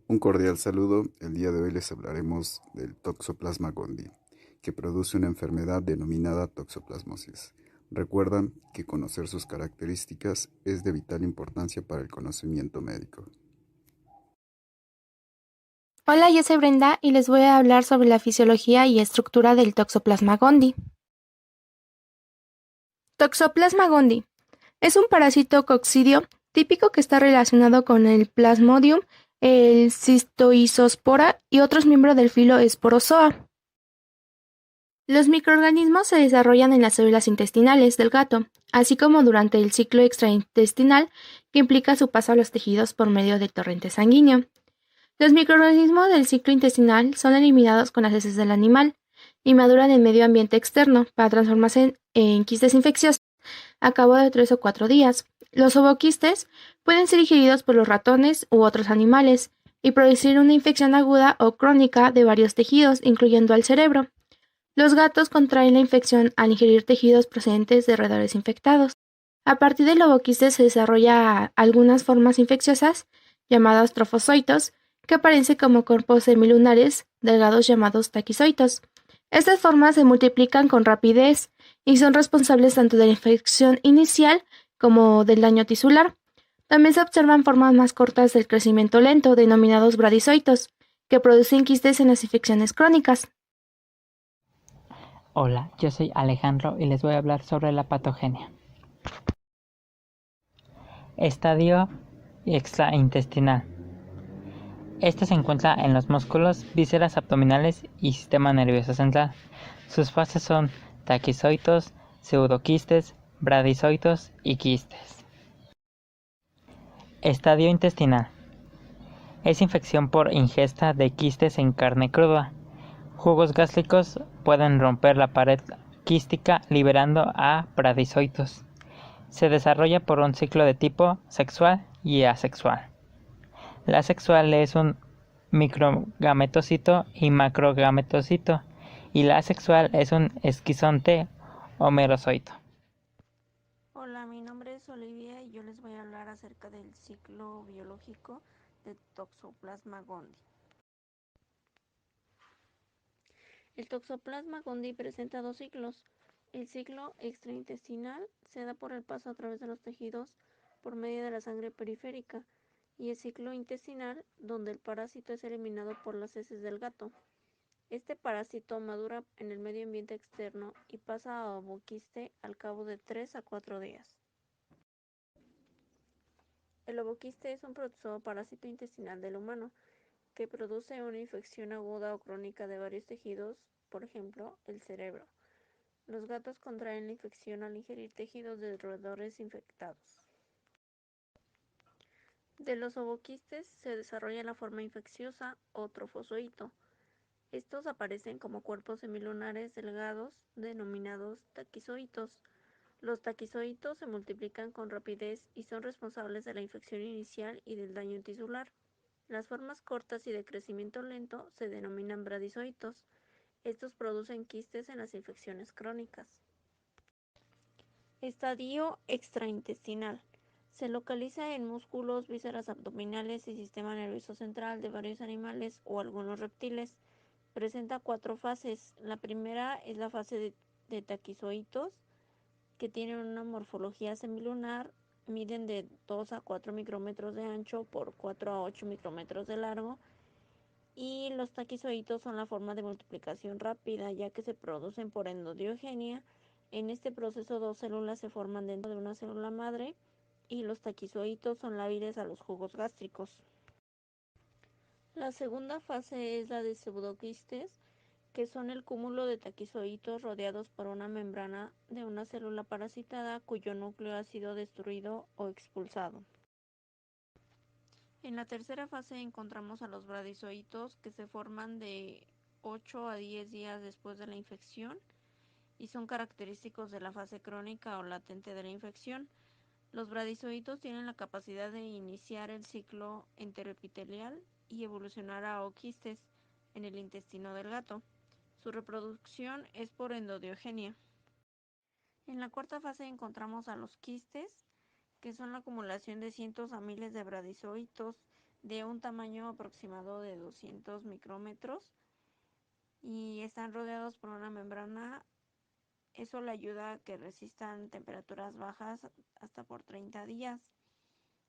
Un cordial saludo. El día de hoy les hablaremos del Toxoplasma gondii, que produce una enfermedad denominada toxoplasmosis. Recuerdan que conocer sus características es de vital importancia para el conocimiento médico. Hola, yo soy Brenda y les voy a hablar sobre la fisiología y estructura del Toxoplasma gondii. Toxoplasma gondii es un parásito coccidio típico que está relacionado con el Plasmodium, el Cystoisospora y otros miembros del filo Sporozoa. Los microorganismos se desarrollan en las células intestinales del gato, así como durante el ciclo extraintestinal que implica su paso a los tejidos por medio del torrente sanguíneo. Los microorganismos del ciclo intestinal son eliminados con las heces del animal y maduran en medio ambiente externo para transformarse en quistes infecciosos a cabo de 3 o 4 días. Los ovoquistes pueden ser ingeridos por los ratones u otros animales y producir una infección aguda o crónica de varios tejidos, incluyendo al cerebro. Los gatos contraen la infección al ingerir tejidos procedentes de roedores infectados. A partir del ovoquiste se desarrolla algunas formas infecciosas, llamadas trofozoitos, que aparecen como cuerpos semilunares delgados llamados taquizoitos. Estas formas se multiplican con rapidez y son responsables tanto de la infección inicial como del daño tisular. También se observan formas más cortas del crecimiento lento, denominados bradizoitos, que producen quistes en las infecciones crónicas. Hola, yo soy Alejandro y les voy a hablar sobre la patogenia. Estadio extraintestinal. Este se encuentra en los músculos, vísceras abdominales y sistema nervioso central. Sus fases son taquizoitos, pseudoquistes, bradizoitos y quistes. Estadio intestinal. Es infección por ingesta de quistes en carne cruda. Jugos gástricos pueden romper la pared quística liberando a bradizoitos. Se desarrolla por un ciclo de tipo sexual y asexual. La sexual es un microgametocito y macrogametocito, y la asexual es un esquizonte o merozoito. Hola, mi nombre es Olivia y yo les voy a hablar acerca del ciclo biológico de Toxoplasma gondii. El Toxoplasma gondii presenta dos ciclos. El ciclo extraintestinal se da por el paso a través de los tejidos por medio de la sangre periférica y el ciclo intestinal donde el parásito es eliminado por las heces del gato. Este parásito madura en el medio ambiente externo y pasa a ovoquiste al cabo de 3 a 4 días. El ovoquiste es un parásito intestinal del humano que produce una infección aguda o crónica de varios tejidos, por ejemplo, el cerebro. Los gatos contraen la infección al ingerir tejidos de roedores infectados. De los ovoquistes se desarrolla la forma infecciosa o trofozoito. Estos aparecen como cuerpos semilunares delgados denominados taquizoitos. Los taquizoitos se multiplican con rapidez y son responsables de la infección inicial y del daño tisular. Las formas cortas y de crecimiento lento se denominan bradizoitos. Estos producen quistes en las infecciones crónicas. Estadio extraintestinal. Se localiza en músculos, vísceras abdominales y sistema nervioso central de varios animales o algunos reptiles. Presenta 4 fases. La primera es la fase de taquizoitos, que tienen una morfología semilunar, miden de 2 a 4 micrómetros de ancho por 4 a 8 micrómetros de largo, y los taquizoitos son la forma de multiplicación rápida, ya que se producen por endodiogenia. En este proceso, dos células se forman dentro de una célula madre y los taquizoitos son lábiles a los jugos gástricos. La segunda fase es la de pseudoquistes, que son el cúmulo de taquizoitos rodeados por una membrana de una célula parasitada cuyo núcleo ha sido destruido o expulsado. En la tercera fase encontramos a los bradizoitos, que se forman de 8 a 10 días después de la infección y son característicos de la fase crónica o latente de la infección. Los bradizoitos tienen la capacidad de iniciar el ciclo enteroepitelial y evolucionar a oquistes en el intestino del gato. Su reproducción es por endodiogenia. En la cuarta fase encontramos a los quistes, que son la acumulación de cientos a miles de bradizoitos de un tamaño aproximado de 200 micrómetros y están rodeados por una membrana. Eso le ayuda a que resistan temperaturas bajas hasta por 30 días.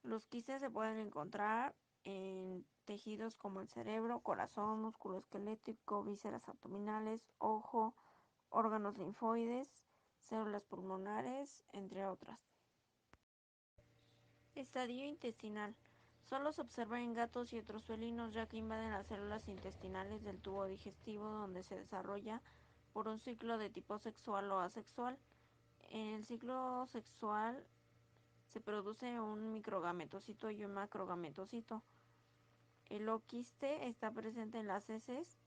Los quistes se pueden encontrar en tejidos como el cerebro, corazón, músculo esquelético, vísceras abdominales, ojo, órganos linfoides, células pulmonares, entre otras. Estadio intestinal. Solo se observa en gatos y otros felinos, ya que invaden las células intestinales del tubo digestivo, donde se desarrolla por un ciclo de tipo sexual o asexual. En el ciclo sexual se produce un microgametocito y un macrogametocito. El oquiste está presente en las heces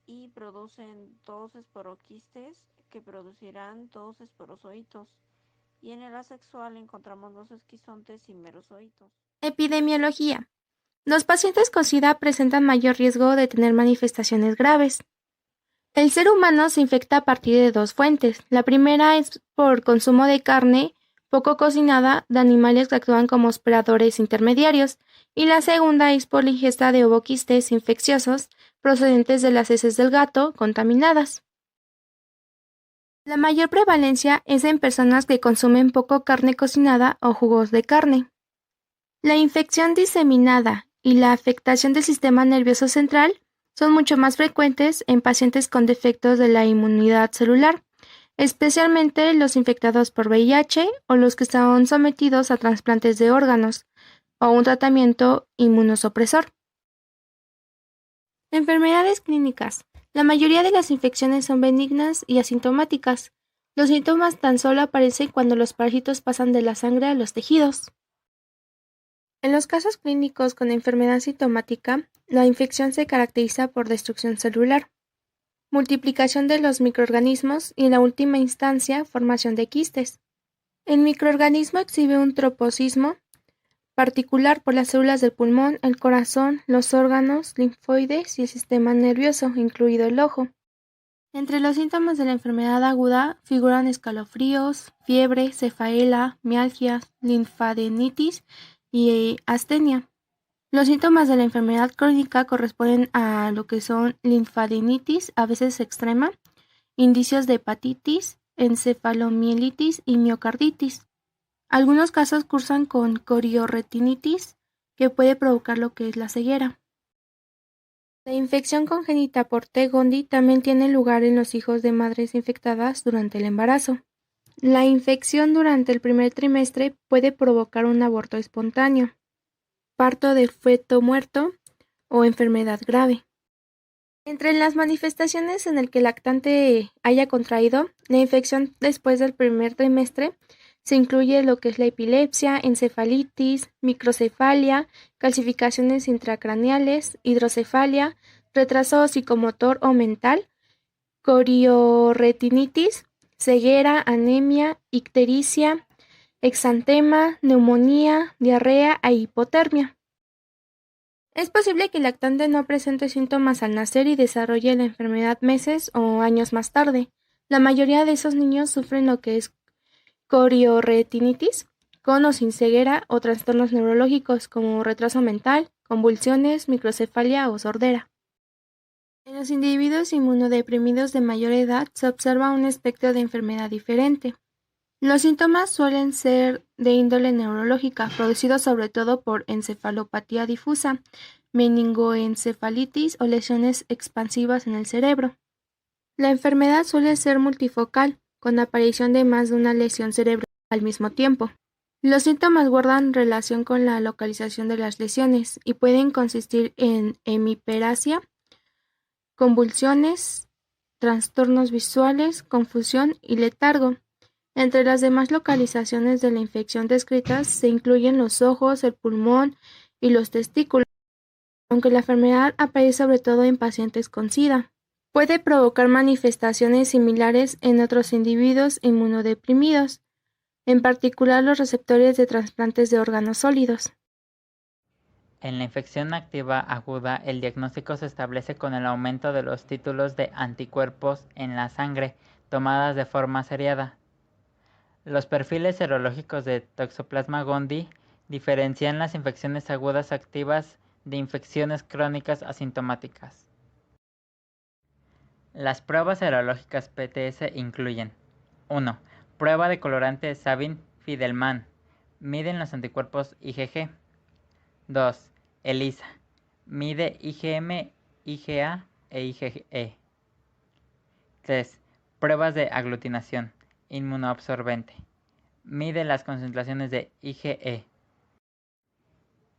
y producen dos esporoquistes que producirán dos esporozoitos. Y en el asexual encontramos los esquizontes y merozoitos. Epidemiología. Los pacientes con SIDA presentan mayor riesgo de tener manifestaciones graves. El ser humano se infecta a partir de dos fuentes. La primera es por consumo de carne poco cocinada de animales que actúan como hospedadores intermediarios, y la segunda es por la ingesta de ovoquistes infecciosos procedentes de las heces del gato contaminadas. La mayor prevalencia es en personas que consumen poco carne cocinada o jugos de carne. La infección diseminada y la afectación del sistema nervioso central son mucho más frecuentes en pacientes con defectos de la inmunidad celular, especialmente los infectados por VIH o los que están sometidos a trasplantes de órganos o un tratamiento inmunosupresor. Enfermedades clínicas. La mayoría de las infecciones son benignas y asintomáticas. Los síntomas tan solo aparecen cuando los parásitos pasan de la sangre a los tejidos. En los casos clínicos con enfermedad sintomática, la infección se caracteriza por destrucción celular, multiplicación de los microorganismos y en la última instancia formación de quistes. El microorganismo exhibe un tropismo particular por las células del pulmón, el corazón, los órganos linfoides y el sistema nervioso, incluido el ojo. Entre los síntomas de la enfermedad aguda figuran escalofríos, fiebre, cefalea, mialgias, linfadenitis y astenia. Los síntomas de la enfermedad crónica corresponden a lo que son linfadenitis, a veces extrema, indicios de hepatitis, encefalomielitis y miocarditis. Algunos casos cursan con coriorretinitis, que puede provocar lo que es la ceguera. La infección congénita por T. gondii también tiene lugar en los hijos de madres infectadas durante el embarazo. La infección durante el primer trimestre puede provocar un aborto espontáneo, parto de feto muerto o enfermedad grave. Entre las manifestaciones en el que el lactante haya contraído la infección después del primer trimestre se incluye lo que es la epilepsia, encefalitis, microcefalia, calcificaciones intracraneales, hidrocefalia, retraso psicomotor o mental, coriorretinitis, ceguera, anemia, ictericia, exantema, neumonía, diarrea e hipotermia. Es posible que el lactante no presente síntomas al nacer y desarrolle la enfermedad meses o años más tarde. La mayoría de esos niños sufren lo que es coriorretinitis, con o sin ceguera o trastornos neurológicos como retraso mental, convulsiones, microcefalia o sordera. En los individuos inmunodeprimidos de mayor edad se observa un espectro de enfermedad diferente. Los síntomas suelen ser de índole neurológica, producidos sobre todo por encefalopatía difusa, meningoencefalitis o lesiones expansivas en el cerebro. La enfermedad suele ser multifocal, con aparición de más de una lesión cerebral al mismo tiempo. Los síntomas guardan relación con la localización de las lesiones y pueden consistir en hemiperasia, convulsiones, trastornos visuales, confusión y letargo. Entre las demás localizaciones de la infección descritas se incluyen los ojos, el pulmón y los testículos, aunque la enfermedad aparece sobre todo en pacientes con SIDA. Puede provocar manifestaciones similares en otros individuos inmunodeprimidos, en particular los receptores de trasplantes de órganos sólidos. En la infección activa aguda, el diagnóstico se establece con el aumento de los títulos de anticuerpos en la sangre, tomadas de forma seriada. Los perfiles serológicos de Toxoplasma gondii diferencian las infecciones agudas activas de infecciones crónicas asintomáticas. Las pruebas serológicas PTS incluyen 1. Prueba de colorante Sabin-Fidelman. Miden los anticuerpos IgG. 2. ELISA. Mide IgM, IgA e IgE. 3. Pruebas de aglutinación inmunoabsorbente. Mide las concentraciones de IgE.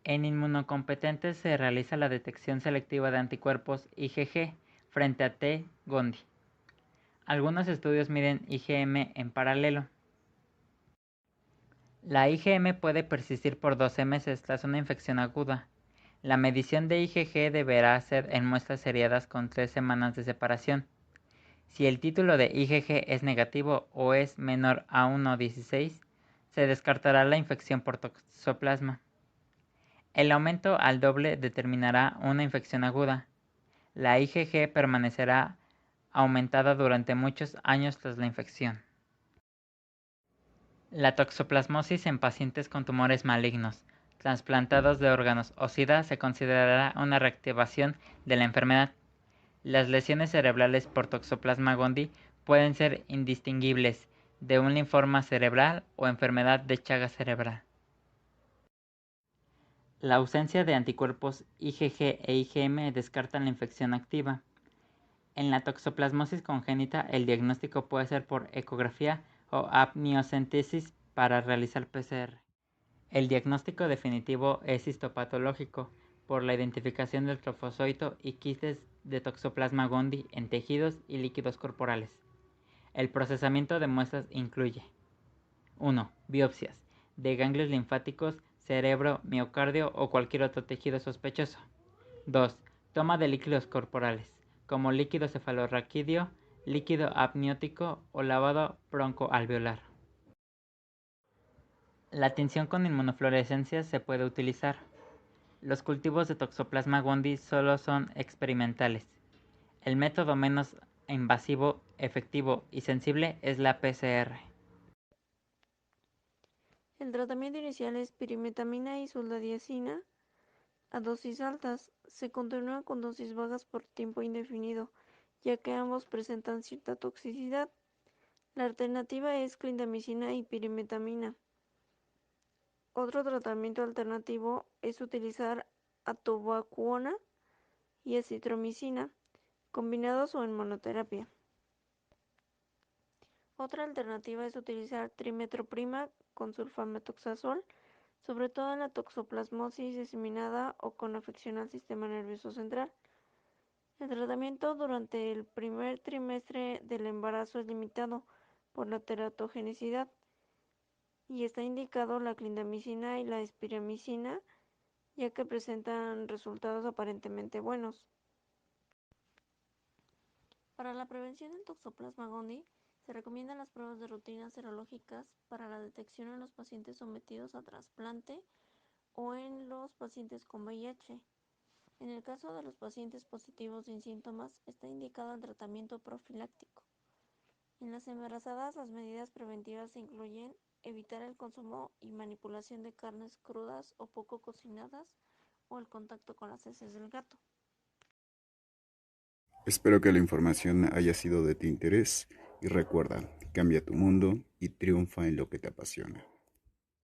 En inmunocompetentes se realiza la detección selectiva de anticuerpos IgG frente a T. Gondi. Algunos estudios miden IgM en paralelo. La IgM puede persistir por 12 meses tras una infección aguda. La medición de IgG deberá ser en muestras seriadas con 3 semanas de separación. Si el título de IgG es negativo o es menor a 1,16, se descartará la infección por toxoplasma. El aumento al doble determinará una infección aguda. La IgG permanecerá aumentada durante muchos años tras la infección. La toxoplasmosis en pacientes con tumores malignos, trasplantados de órganos o SIDA se considerará una reactivación de la enfermedad. Las lesiones cerebrales por Toxoplasma gondii pueden ser indistinguibles de un linfoma cerebral o enfermedad de Chagas cerebral. La ausencia de anticuerpos IgG e IgM descartan la infección activa. En la toxoplasmosis congénita, el diagnóstico puede ser por ecografía o amniocentesis para realizar PCR. El diagnóstico definitivo es histopatológico por la identificación del trofozoito y quistes de Toxoplasma gondii en tejidos y líquidos corporales. El procesamiento de muestras incluye 1. Biopsias de ganglios linfáticos, cerebro, miocardio o cualquier otro tejido sospechoso. 2. Toma de líquidos corporales, como líquido cefalorraquídeo, líquido amniótico o lavado broncoalveolar. La tinción con inmunofluorescencia se puede utilizar. Los cultivos de Toxoplasma gondii solo son experimentales. El método menos invasivo, efectivo y sensible es la PCR. El tratamiento inicial es pirimetamina y sulfadiazina a dosis altas. Se continúa con dosis bajas por tiempo indefinido, ya que ambos presentan cierta toxicidad. La alternativa es clindamicina y pirimetamina. Otro tratamiento alternativo es utilizar atovaquona y acitromicina, combinados o en monoterapia. Otra alternativa es utilizar trimetroprima con sulfametoxazol, sobre todo en la toxoplasmosis diseminada o con afección al sistema nervioso central. El tratamiento durante el primer trimestre del embarazo es limitado por la teratogenicidad y está indicado la clindamicina y la espiramicina, ya que presentan resultados aparentemente buenos. Para la prevención del Toxoplasma gondii, se recomiendan las pruebas de rutina serológicas para la detección en los pacientes sometidos a trasplante o en los pacientes con VIH. En el caso de los pacientes positivos sin síntomas, está indicado el tratamiento profiláctico. En las embarazadas, las medidas preventivas incluyen evitar el consumo y manipulación de carnes crudas o poco cocinadas o el contacto con las heces del gato. Espero que la información haya sido de tu interés y recuerda, cambia tu mundo y triunfa en lo que te apasiona.